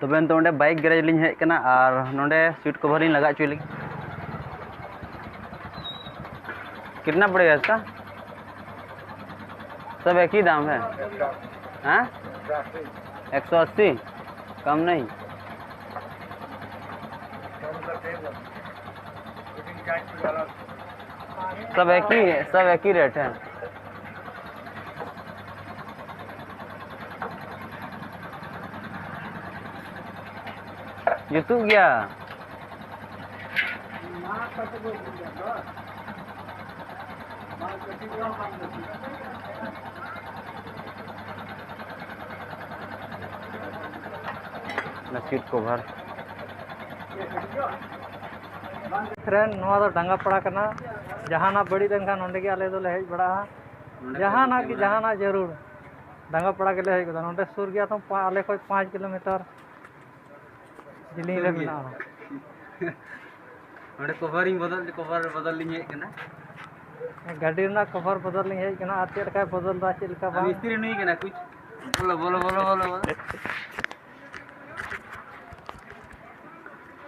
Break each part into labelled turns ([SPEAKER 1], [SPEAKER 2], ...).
[SPEAKER 1] तब तो bike garage लिंग हेकना और नोंडे सीट कवर लिंग लगा चुई लगी। कितना पड़ेगा इसका? सब एक ही दाम है? हाँ 180, कम नहीं? सब एक ही रेट है। जुतू गया सीट कवर
[SPEAKER 2] फ्रेंड डांगा पड़ा करना जहाना बड़ी दंगा नोंडे के आले दो हेज बड़ा जहाना की जहाना जरूर डांगा पड़ा के हेज कदा नोंडे सुर गया तो आले को 5 किलोमीटर जिलिंग रे बिना
[SPEAKER 1] नोंडे कवर बदल लिंग हेज कना
[SPEAKER 2] गाड़ी ना कवर बदल लिंग हेज कना आते का बदल दा चल का
[SPEAKER 1] मिस्त्री नहीं कना कुछ बोलो बोलो बोलो बोलो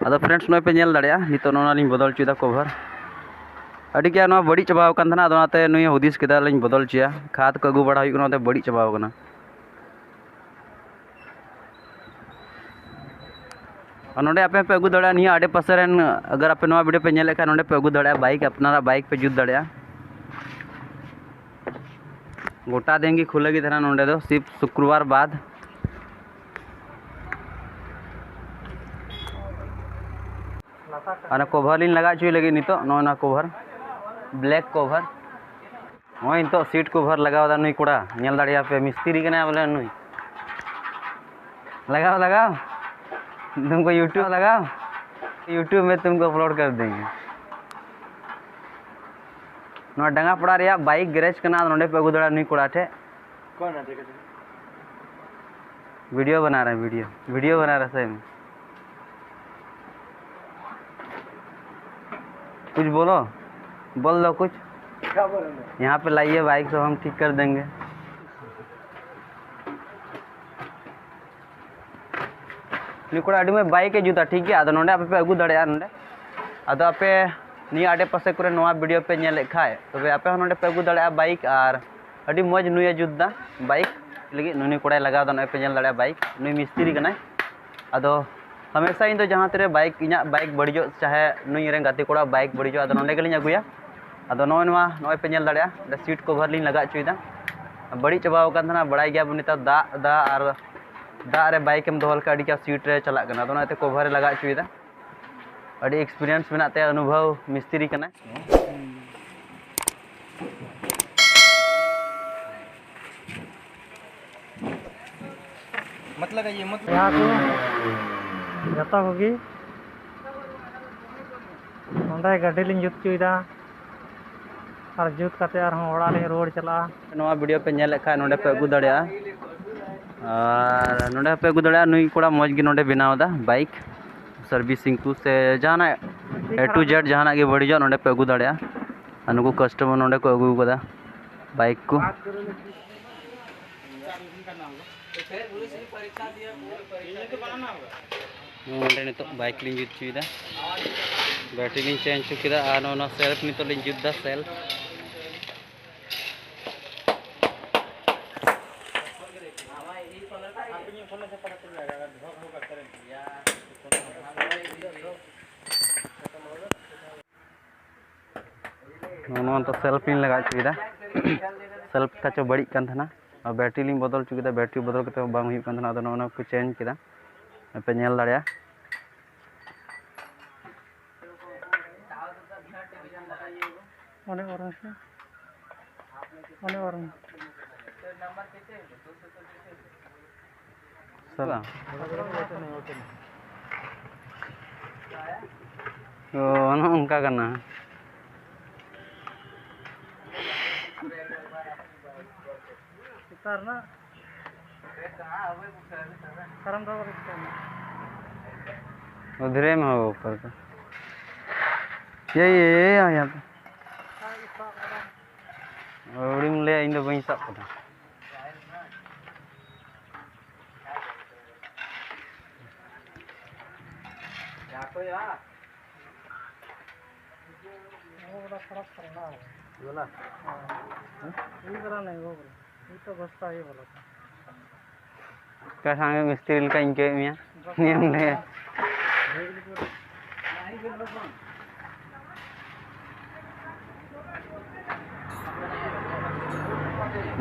[SPEAKER 1] अदा फ्रेंड्स नोय पे नेल दाड़िया नितो नोना लिंग बदल चुदा कवर अड़ी क्या नोआ बड़ी चबाव कान थना अदनाते नुय हुदिस केदा लिंग बदल चिया खाद को अगु बड़ा हुई कना बड़ी चबाव कना और नोंडे आपे पे अगु दाड़िया निया आडे पासे रेन अगर आपे नोआ वीडियो पे नेले का नोंडे पे अगु दाड़िया बाइक अपनारा बाइक पे जुत दाड़िया गोटा देंगी खुलेगी थना नोंडे दो सिर्फ शुक्रवार बाद और कवर लिंग लगा चुई लगी नितो नोना कवर ब्लैक कवर नोय नितो सीट कवर लगाव दा नुई कोड़ा नेल दाड़िया पे मिस्त्री कना बोले नुई लगाओ लगाओ तुमको यूट्यूब में तुमको अपलोड कर देंगे नोआ डंगा पड़ा रिया बाइक गैरेज कना नोंडे पे अगु दाड़ा नुई कोड़ा ठे
[SPEAKER 2] कौन है
[SPEAKER 1] वीडियो बना रहे वीडियो बना रहे सही में कुछ बोल दो कुछ
[SPEAKER 2] क्या बोलेंगे
[SPEAKER 1] यहाँ पे लाइए बाइक सब हम ठीक कर देंगे निकोड़ा अड़ी में बाइक है जूता ठीक है आदो नोंडे आपे पे अगु दाड़िया नोंडे आदो आपे नि आडे पासे करे नोआ वीडियो पे नेले खाय तबे आपे हो नोंडे पे अगु दाड़िया बाइक और अड़ी मौज नुया जुदा बाइक लगी नुनी कोड़ा लगा दा नोय पे नेल दाड़िया बाइक नुई मिस्त्री कनाय आदो हमेशा इन जहाँ तेरे बाइक इना बाइक बड़ीजो चाहे नुई रे गाते कोड़ा बाइक बड़ीजो आदो नोंडे गेलिं अगुया आदो नोय पे नेल दाड़िया सीट कवर लिंग लगा चुईदा बड़ी चबाव कान थना बड़ाई गया बुनिता दा और दा रे बाइक एम दोहल का अड़ी क्या सीट रे चला कना तो नाते कवर लगा चुईदा अड़ी एक्सपीरियंस मेना ते अनुभव मिस्त्री कना
[SPEAKER 2] मतलब ये मतलब यहाँ को जता होगी नोंडे गाड़ी लिंग जुत चुईदा और जुत काते और हम ओड़ा लिंग रोड चला
[SPEAKER 1] नोआ वीडियो पे नेल खा नोंडे पे अगु दाड़िया और नोंडे पे अगु दाड़िया नुई कोड़ा मौज गी नोंडे बनावदा बाइक सर्विसिंग को से जाना ए टू जेड जाना गे बड़ी जो नोंडे पे अगु दाड़िया अनुको कस्टमर नोंडे को अगु कदा बाइक को नोंडे नितो बाइक लिंग जुत चुईदा बैटरी लिंग चेंज चुकीदा और नोना सेल्फ नितो लिंग जुतदा सेल्फ तो सेल्फ लिंग लगा चुकीदा सेल्फ का चो बड़ी कान थना और बैटरी लिंग बदल चुकीदा बैटरी बदल करते बांग हुई कान थना आदो नोना को चेंज किदा पे नेल दाड़िया सला ओ उनका करना
[SPEAKER 2] ना
[SPEAKER 1] उधरे में हो ऊपर का ये यहाँ पे और ले इन दो बही सब पता
[SPEAKER 2] वो बड़ा फर्क पड़ना है बोला ये वाला नहीं वो बोला ये तो बस्ता ये बोला
[SPEAKER 1] क्या सांगे मिस्त्री का इनके मियां नियम ले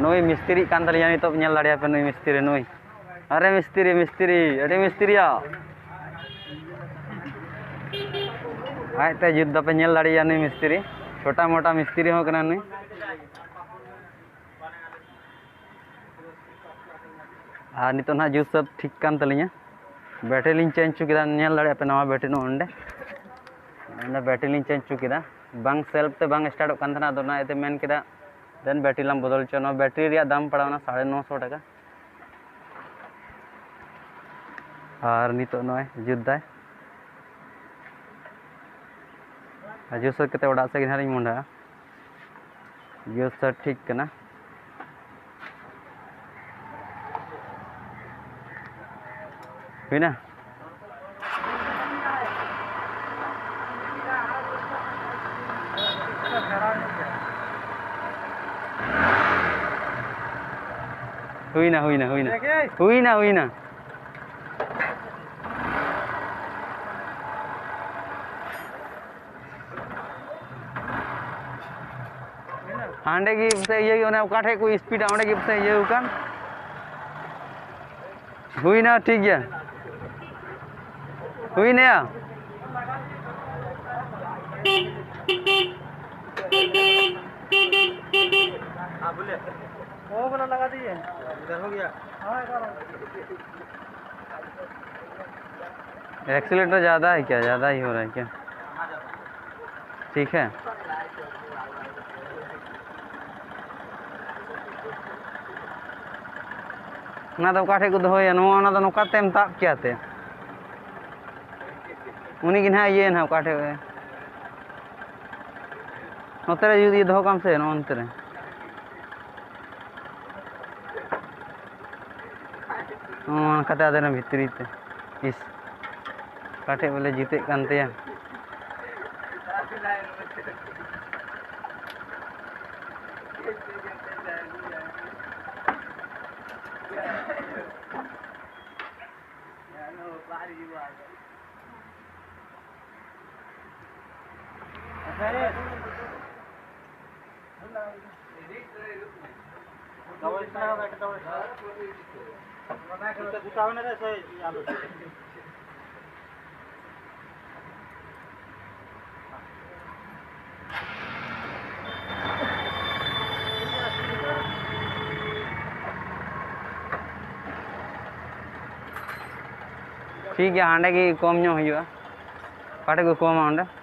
[SPEAKER 1] नोई मिस्त्री कान तलिया नि तो nyal dare apa noi मिस्त्री नोई अरे मिस्त्री मिस्त्री अरे मिस्त्रीया आय ते जुद पे nyal dare ya noi मिस्त्री छोटा मोटा मिस्त्री हो कना नोई आ नितो ना जुद सब ठीक कान तलिया बैटरी लिंग चेंज चुकिदा nyal dare apa नवा बैटरी नो ओंडे ओंडे बैटरी लिंग चेंज चुकिदा बांग सेल्फ ते बांग स्टार्ट कान थना दो ना एते मेन किदा देन बैटरी लाम बदल चो ना बैटरी रिया दाम पड़ावना 950 टाका और नितो नय जुद्दा जुद सर कते ओडा से गिनारी मुंडा जुद सर ठीक कना हुईना हुईना हुईना हुईना हुईना हुईना हांडे की से ये ओने काठे कोई स्पीड आंडे की से ये उकान हुईना ठीक है हुईना हां बोले
[SPEAKER 2] वो वाला लगा दीजिए
[SPEAKER 1] इधर हो गया
[SPEAKER 2] हाँ इधर
[SPEAKER 1] एक्सीलेटर ज़्यादा है क्या ज़्यादा ही हो रहा है क्या ठीक है ना तो काठे को दोया ना तो नौका तेम ताप क्या थे उन्हीं की ना ये ना काठे हुए नोतरे ये दो काम से ना अंतरे कते आदे ना भितरी ते इस काठे बोले जीते कांते हैं ठीक है हांडे की कम ᱧᱚᱜ ᱦᱩᱭᱩᱜᱼᱟ ᱠᱟᱴᱮ ᱠᱚ ᱠᱚᱢᱟ ᱚᱸᱰᱮ